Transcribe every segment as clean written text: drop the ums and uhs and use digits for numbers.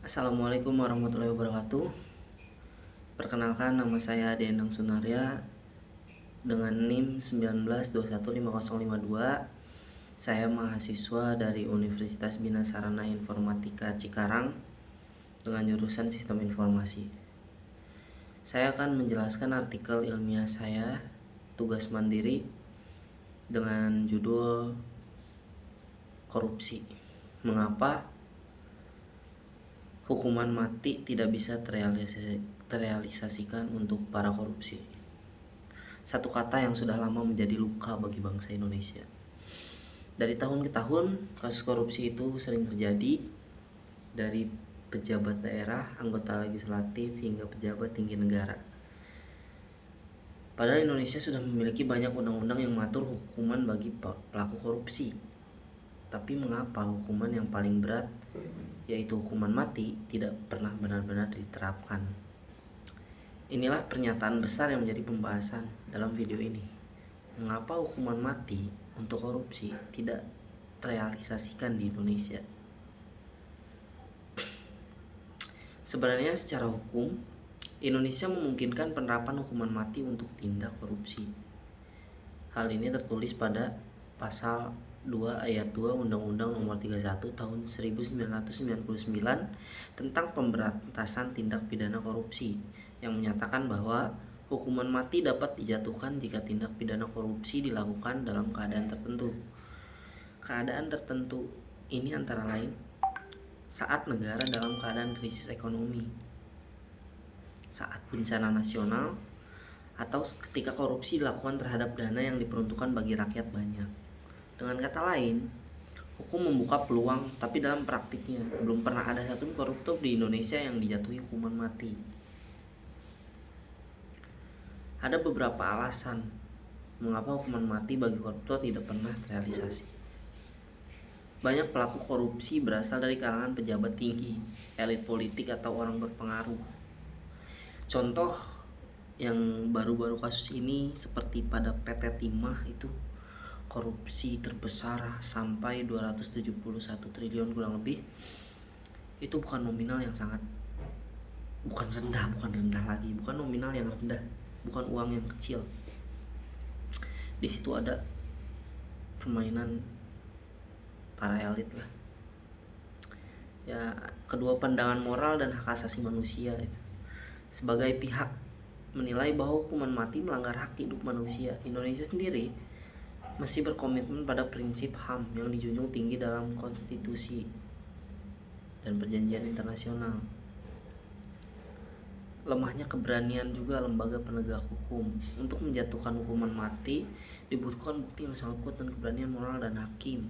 Assalamualaikum warahmatullahi wabarakatuh. Perkenalkan, nama saya Denang Sunaria dengan NIM 19215052. Saya mahasiswa dari Universitas Bina Sarana Informatika Cikarang dengan jurusan Sistem Informasi. Saya akan menjelaskan artikel ilmiah saya, tugas mandiri, dengan judul Korupsi. Mengapa hukuman mati tidak bisa terrealisasikan untuk para korupsi? Satu kata yang sudah lama menjadi luka bagi bangsa Indonesia. Dari tahun ke tahun, kasus korupsi itu sering terjadi, dari pejabat daerah, anggota legislatif, hingga pejabat tinggi negara. Padahal Indonesia sudah memiliki banyak undang-undang yang mengatur hukuman bagi pelaku korupsi. Tapi mengapa hukuman yang paling berat, yaitu hukuman mati, tidak pernah benar-benar diterapkan? Inilah pernyataan besar yang menjadi pembahasan dalam video ini. Mengapa hukuman mati untuk korupsi tidak terrealisasikan di Indonesia? Sebenarnya secara hukum, Indonesia memungkinkan penerapan hukuman mati untuk tindak korupsi. Hal ini tertulis pada pasal 2 ayat 2 Undang-Undang Nomor 31 Tahun 1999 tentang pemberantasan tindak pidana korupsi, yang menyatakan bahwa hukuman mati dapat dijatuhkan jika tindak pidana korupsi dilakukan dalam keadaan tertentu. Keadaan tertentu ini antara lain saat negara dalam keadaan krisis ekonomi, saat bencana nasional, atau ketika korupsi dilakukan terhadap dana yang diperuntukkan bagi rakyat banyak. Dengan kata lain, hukum membuka peluang, tapi dalam praktiknya belum pernah ada satu koruptor di Indonesia yang dijatuhi hukuman mati. Ada beberapa alasan mengapa hukuman mati bagi koruptor tidak pernah terrealisasi. Banyak pelaku korupsi berasal dari kalangan pejabat tinggi, elit politik, atau orang berpengaruh. Contoh yang baru-baru kasus ini seperti pada PT Timah itu, korupsi terbesar sampai 271 triliun kurang lebih. Itu bukan nominal yang bukan rendah lagi, bukan nominal yang rendah, bukan uang yang kecil. Di situ ada permainan para elit lah. Ya, kedua pandangan moral dan hak asasi manusia. Sebagai pihak menilai bahwa hukuman mati melanggar hak hidup manusia, Indonesia sendiri masih berkomitmen pada prinsip HAM yang dijunjung tinggi dalam konstitusi dan perjanjian internasional. Lemahnya keberanian juga lembaga penegak hukum untuk menjatuhkan hukuman mati. Dibutuhkan bukti yang sangat kuat dan keberanian moral dan hakim.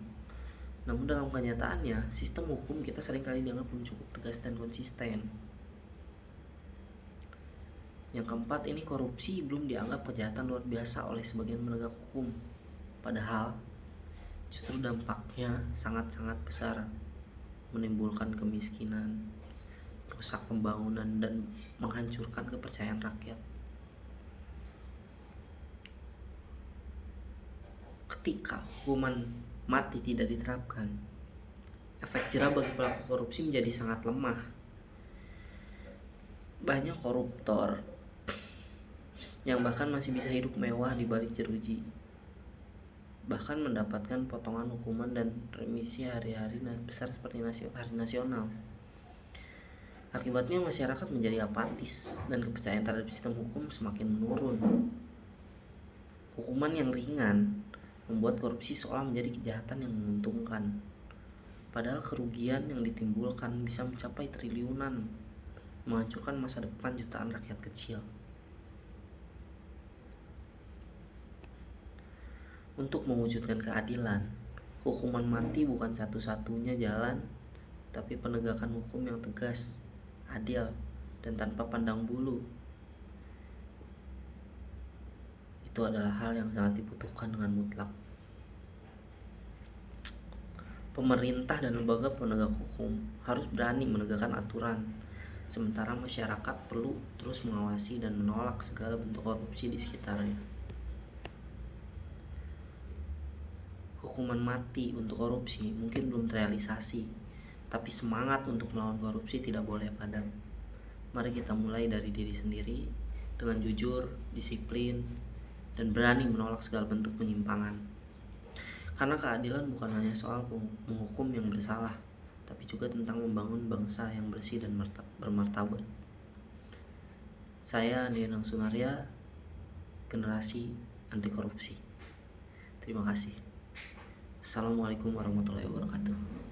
Namun dalam kenyataannya, sistem hukum kita seringkali dianggap belum cukup tegas dan konsisten. Yang keempat, ini korupsi belum dianggap kejahatan luar biasa oleh sebagian penegak hukum. Padahal justru dampaknya sangat-sangat besar, menimbulkan kemiskinan, rusak pembangunan, dan menghancurkan kepercayaan rakyat. Ketika hukuman mati tidak diterapkan, efek jerah bagi pelaku korupsi menjadi sangat lemah. Banyak koruptor yang bahkan masih bisa hidup mewah di balik jeruji, bahkan mendapatkan potongan hukuman dan remisi hari-hari besar seperti hari nasional. Akibatnya masyarakat menjadi apatis dan kepercayaan terhadap sistem hukum semakin menurun. Hukuman yang ringan membuat korupsi seolah menjadi kejahatan yang menguntungkan, padahal kerugian yang ditimbulkan bisa mencapai triliunan, menghancurkan masa depan jutaan rakyat kecil. Untuk mewujudkan keadilan, hukuman mati bukan satu-satunya jalan, tapi penegakan hukum yang tegas, adil, dan tanpa pandang bulu. Itu adalah hal yang sangat dibutuhkan dengan mutlak. Pemerintah dan lembaga penegak hukum harus berani menegakkan aturan, sementara masyarakat perlu terus mengawasi dan menolak segala bentuk korupsi di sekitarnya. Hukuman mati untuk korupsi mungkin belum terrealisasi, tapi semangat untuk melawan korupsi tidak boleh padam. Mari kita mulai dari diri sendiri dengan jujur, disiplin, dan berani menolak segala bentuk penyimpangan. Karena keadilan bukan hanya soal menghukum yang bersalah, tapi juga tentang membangun bangsa yang bersih dan bermartabat. Saya Andi Enang Sunaria, generasi anti korupsi. Terima kasih. Assalamualaikum warahmatullahi wabarakatuh.